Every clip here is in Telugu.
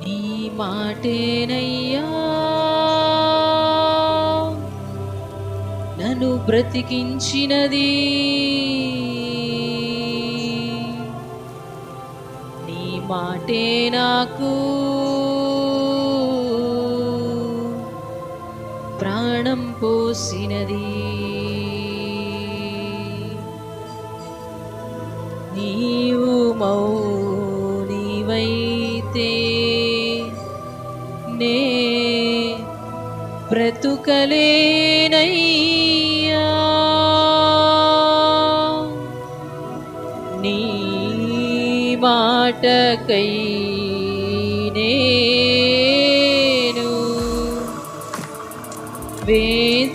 నీ మాటేనయ్యా నన్ను బ్రతికించినది, నీ మాటే నాకు ప్రాణం పోసినది. నీవు మౌనివైతే నే బ్రతుకలేనయ్యా, నీ మాటకై నేను వేచియున్నాను.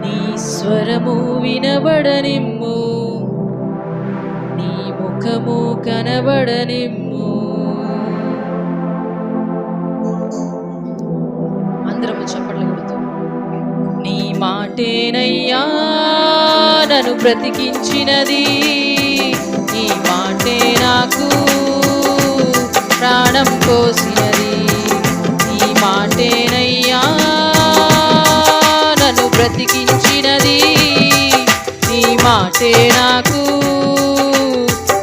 నీ స్వరము వినబడనిమ్ము, నీ ముఖము కనబడనిమ్ము. అందరము చప్పట్లు కొడుతూ నీ మాటేనయ్యా నన్ను బ్రతికించినది, నీ మాటే నాకు ప్రాణం పోసినది. నీ మాటేనయ్యా నన్ను బ్రతికించినది, నీ మాటే నాకు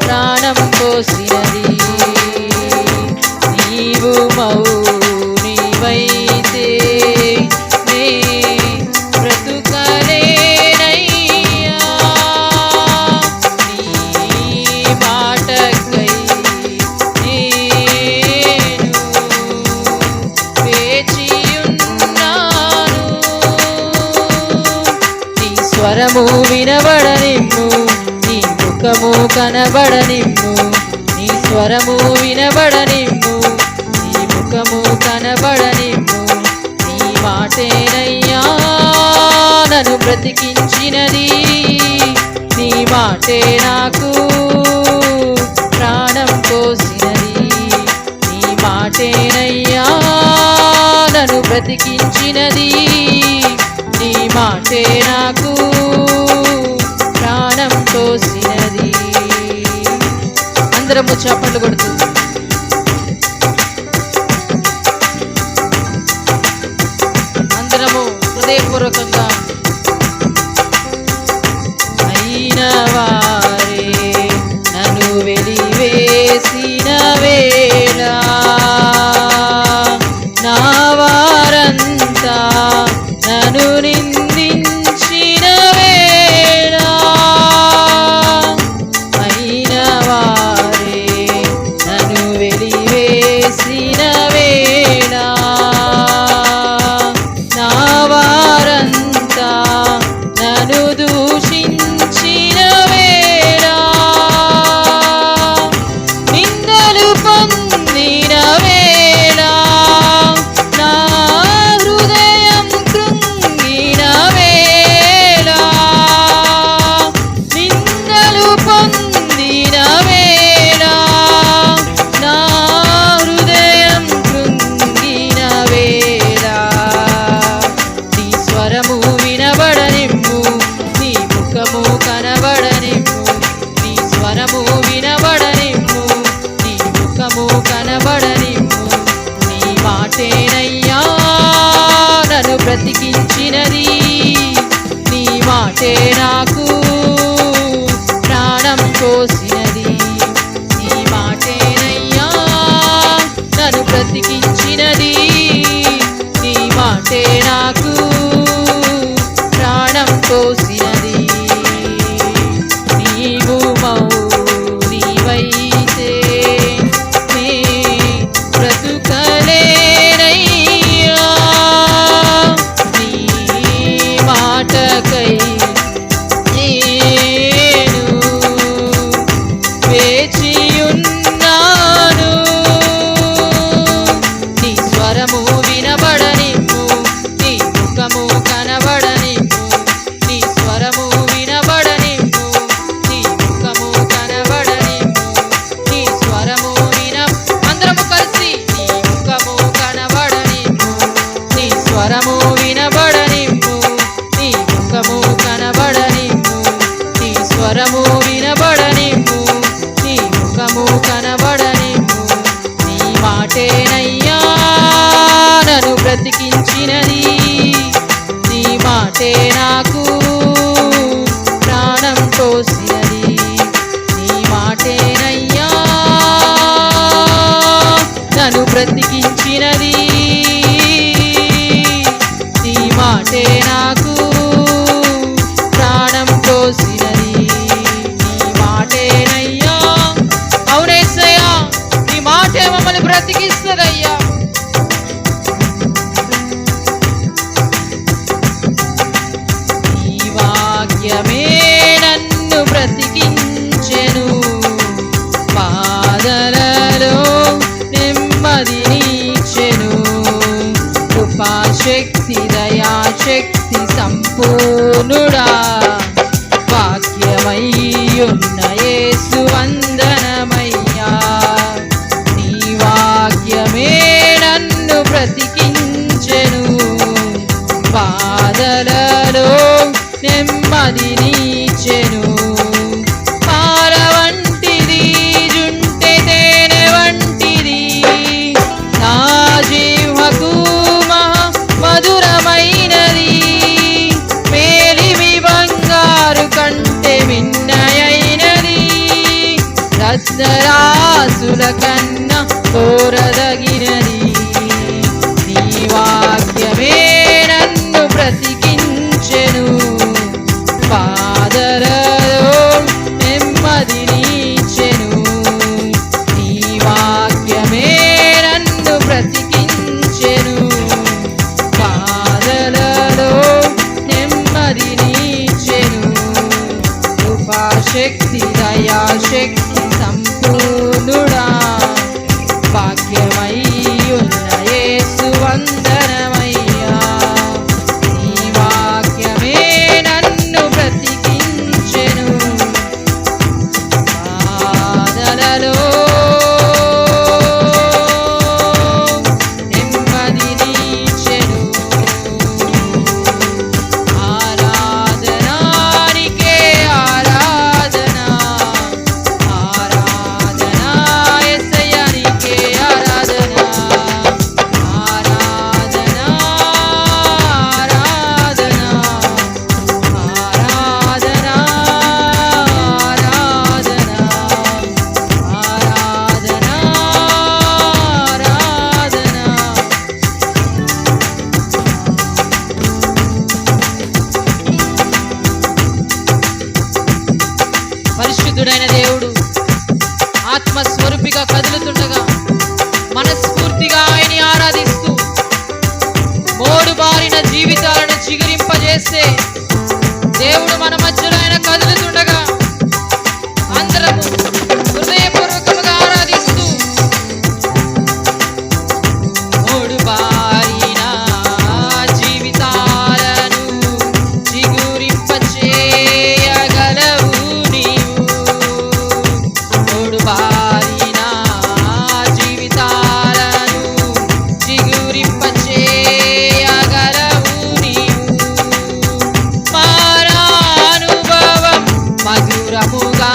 ప్రాణం పోసినది. నీవు మౌనివైతే నే బ్రతుకలేనయ్యా, నీ మాటకై నేను వేచియున్నాను. నీ స్వరము వినబడనిమ్ము, నీ ముఖము కనబడనిమ్ము. నీ స్వరము వినబడనిమ్ము, నీ ముఖము కనబడనిమ్ము. నీ మాటేనయ్యా నన్ను బ్రతికించినది, నీ మాటే నాకు ప్రాణం పోసినది. నీ మాటేనయ్యా నన్ను బ్రతికించినది, నీ మాటే నాకు ప్రాణం పోసినది. అందరము చప్పట్లు కొడుతూ అందరము హృదయపూర్వకంగా అయిన వారే నన్ను వెలివేసిన వేళ, నా వారంతా నన్ను నిందించిన వేళ, అయిన వారే నన్ను వెలివేసిన వేళ, నా వారంతా నన్ను దూషించిన వేళ, నిందలు పొందిన వేళ, నా హృదయం కృంగిన వేళ, నిందలు పొందిన వేళ, నా హృదయం కృంగిన వేళ, నీ స్వరము వినబడనిమ్ము, నీ ముఖము కనబడనిమ్ము. నీ స్వరము వినబడనిమ్ము, నీ ముఖము కనబడనిమ్ము. నీ మాటేనయ్యా నన్ను బ్రతికించినది, నీ మాటే నాకు ప్రాణం పోసినది. నీ మాటేనయ్యా నన్ను బ్రతికించినది, నీ మాటే నాకు ప్రాణం పోసినది. నీవు మౌనివైతే నే బ్రతుకలేనయ్యా, నీ మాటకై నేను వేచియున్నాను. నీ స్వరము వినబడనిమ్ము, నీ ముఖము కనబడనిమ్ము. నీ స్వరము వినబడనిమ్ము, నీ ముఖము కనబడనిమ్ము. నీ స్వరము అందరము కలిసి నీ ముఖము కనబడనిమ్ము, నీ స్వరము వినబడనిమ్ము, నీ ముఖము కనబడనిమ్ము. నీ స్వరము వినబడని ముఖము కనబడనిమ్ము. నీ మాటేనయ్యా నన్ను బ్రతికించినది, నీ మాటే నాకు ప్రాణం పోసినది. నీ మాటేనయ్యా నన్ను బ్రతికించినది, నీ మాటే నాకు ప్రాణం పోసినది. నీ మాటేనయ్యా. అవునేసయ్యా, నీ మాటే మమ్మల్ని బ్రతికిస్తదయ్యా. నీ వాక్యమే నన్ను బ్రతికించెను, బాధలలో నెమ్మది నీచెను. కృపాశక్తి దయాశక్తి సంపూర్ణుడా, వాక్యమయ్యున్న యేసు వందనమయ్యా. నీ వాక్యమే నన్ను బ్రతికించెను, బాధలలో నెమ్మది నీచెను. పాల వంటిది, జుంటె తేనె వంటిది, నా జీవకు మధురమైనది. మేలిమి బంగారు కంటే మిన్నయైనది, రత్నరాసుల కన్నా కోరదగినది. నీ వాక్యమే నన్ను బ్రతికించెను, బాధలలో నెమ్మది నీచెను. నీ వాక్యమే నన్ను బ్రతికించెను, బాధలలో నెమ్మది నీచెను. కృపాశక్తి దయాశక్తి సంపూర్ణుడా, వాక్యమయ్యున్న యేసు వందనమయ్యా. నీ వాక్యమే నన్ను బ్రతికించెను, బాధలలో నెమ్మది నీచెను. ఆరాధనా నీకే ఆరాధన, ఆరాధనా యేసయ్యా నీకే ఆరాధన, ఆరాధన ఆరాధన ఆరాధన ఆరాధన ఆరాధన ఆరాధన. పరిశుద్ధుడైన దేవుడు ఆత్మస్వరూపిగా కదులుతుండగా మనస్ఫూర్తిగా ఆయన్ని ఆరాధిస్తూ మోడు బారిన జీవితాలను చిగురింపజేస్తే దేవుడు మన మధ్యలో ఆయన కదులుతుండగా అందరము హృదయపూర్వకముగా ఆరాధిస్తూ మోడు బారిన జీవితాలను చిగురింపచేయగలవు నీవు. మోడు బారిన జీవితాలను చిగురింపచేయగలవు నీవు. మారానుభవం మధురముగా